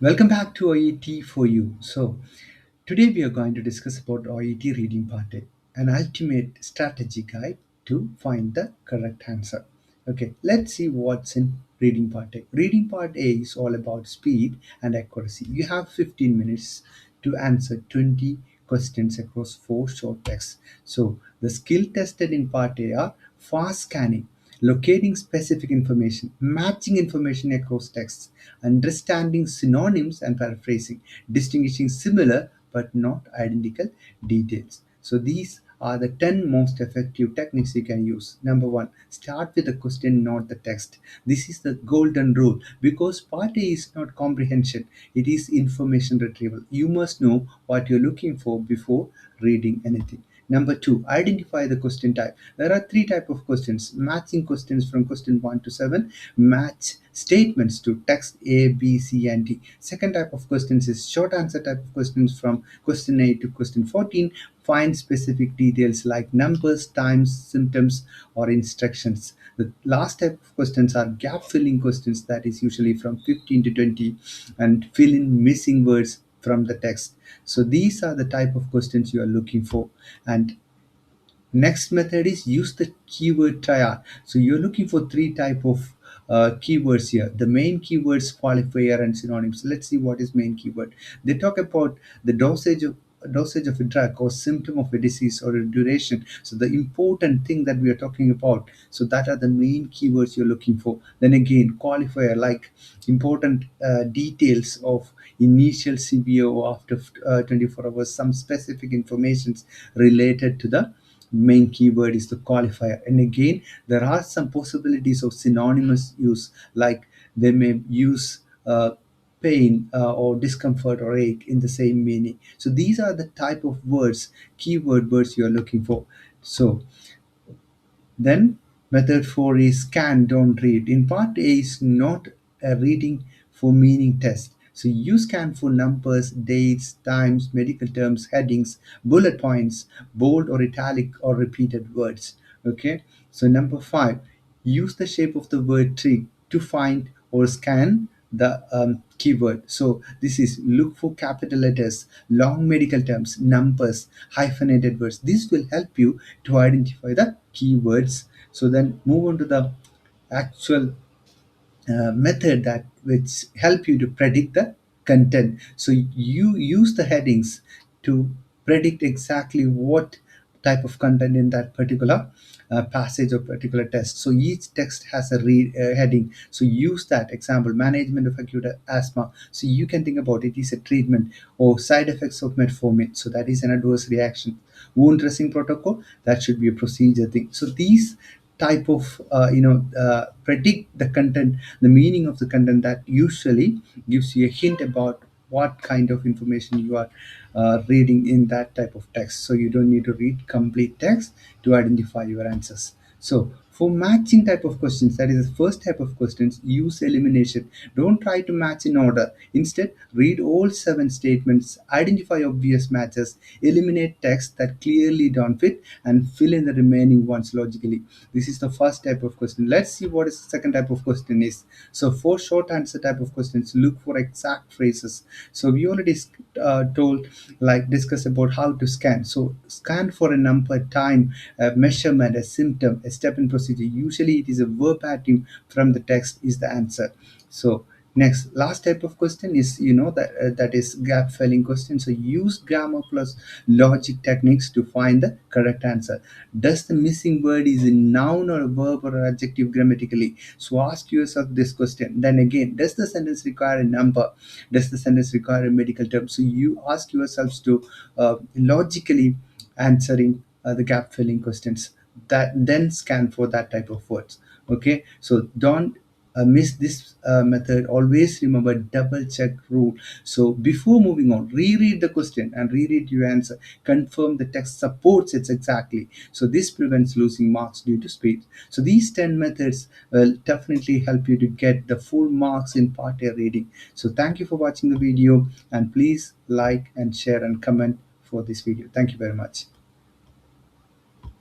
Welcome back to OET for you. Today we are going to discuss about OET reading part A, an ultimate strategy guide to find the correct answer. Okay, let's see what's in reading part A. Reading part A is all about speed and accuracy. You have 15 minutes to answer 20 questions across four short texts. So, the skill tested in part A are fast scanning, locating specific information, matching information across texts, understanding synonyms and paraphrasing, distinguishing similar but not identical details. So these are the 10 most effective techniques you can use. Number one, start with the question, not the text. This is the golden rule because part A is not comprehension, it is information retrieval. You must know what you're looking for before reading anything. Number two, identify the question type. There are three types of questions: matching questions from question 1 to 7, match statements to text A, B, C, and D. Second type of questions is short answer type of questions from question 8 to question 14. Find specific details like numbers, times, symptoms, or instructions. The last type of questions are gap filling questions, that is usually from 15 to 20, and fill in missing words from the text. So these are the type of questions you are looking for. And next method is use the keyword triad. So you're looking for three type of keywords here: the main keywords, qualifier, and synonyms. Let's see what is main keyword. They talk about the dosage of a drug or symptom of a disease or a duration. So the important thing that we are talking about, so that are the main keywords you're looking for. Then again, qualifier, like important details of initial CBO after 24 hours, some specific informations related to the main keyword is the qualifier. And again, there are some possibilities of synonymous use, like they may use pain or discomfort or ache in the same meaning. So these are the type of words, keyword words you're looking for. So then method 4 is scan, don't read. In part A is not a reading for meaning test. So you scan for numbers, dates, times, medical terms, headings, bullet points, bold or italic or repeated words. Okay. So number 5, use the shape of the word tree to find or scan the keyword. So this is look for capital letters, long medical terms, numbers, hyphenated words. This will help you to identify the keywords. So then move on to the actual method that which help you to predict the content. So you use the headings to predict exactly what type of content in that particular passage or particular text. So each text has a heading. So use that example: management of acute asthma. So you can think about it is a treatment, or side effects of metformin. So that is an adverse reaction. Wound dressing protocol, that should be a procedure thing. So these type of predict the content, the meaning of the content, that usually gives you a hint about what kind of information you are reading in that type of text. So you don't need to read complete text to identify your answers. So for matching type of questions, that is the first type of questions, use elimination. Don't try to match in order. Instead, read all 7 statements, identify obvious matches, eliminate text that clearly don't fit, and fill in the remaining ones logically. This is the first type of question. Let's see what is the second type of question is. So for short answer type of questions, look for exact phrases. So we already told, like discuss about how to scan. So scan for a number, time, a measurement, a symptom, a step in procedure. Usually it is a verbatim from the text is the answer. So next, last type of question is, that is gap filling question. So use grammar plus logic techniques to find the correct answer. Does the missing word is a noun or a verb or an adjective grammatically? So ask yourself this question. Then again, does the sentence require a number? Does the sentence require a medical term? So you ask yourselves to logically answering the gap filling questions, that then scan for that type of words. Okay, so don't miss this method. Always remember double check rule. So before moving on, reread the question and reread your answer. Confirm the text supports it exactly. So this prevents losing marks due to speed. So these 10 methods will definitely help you to get the full marks in part A reading. So thank you for watching the video, and please like and share and comment for this video. Thank you very much.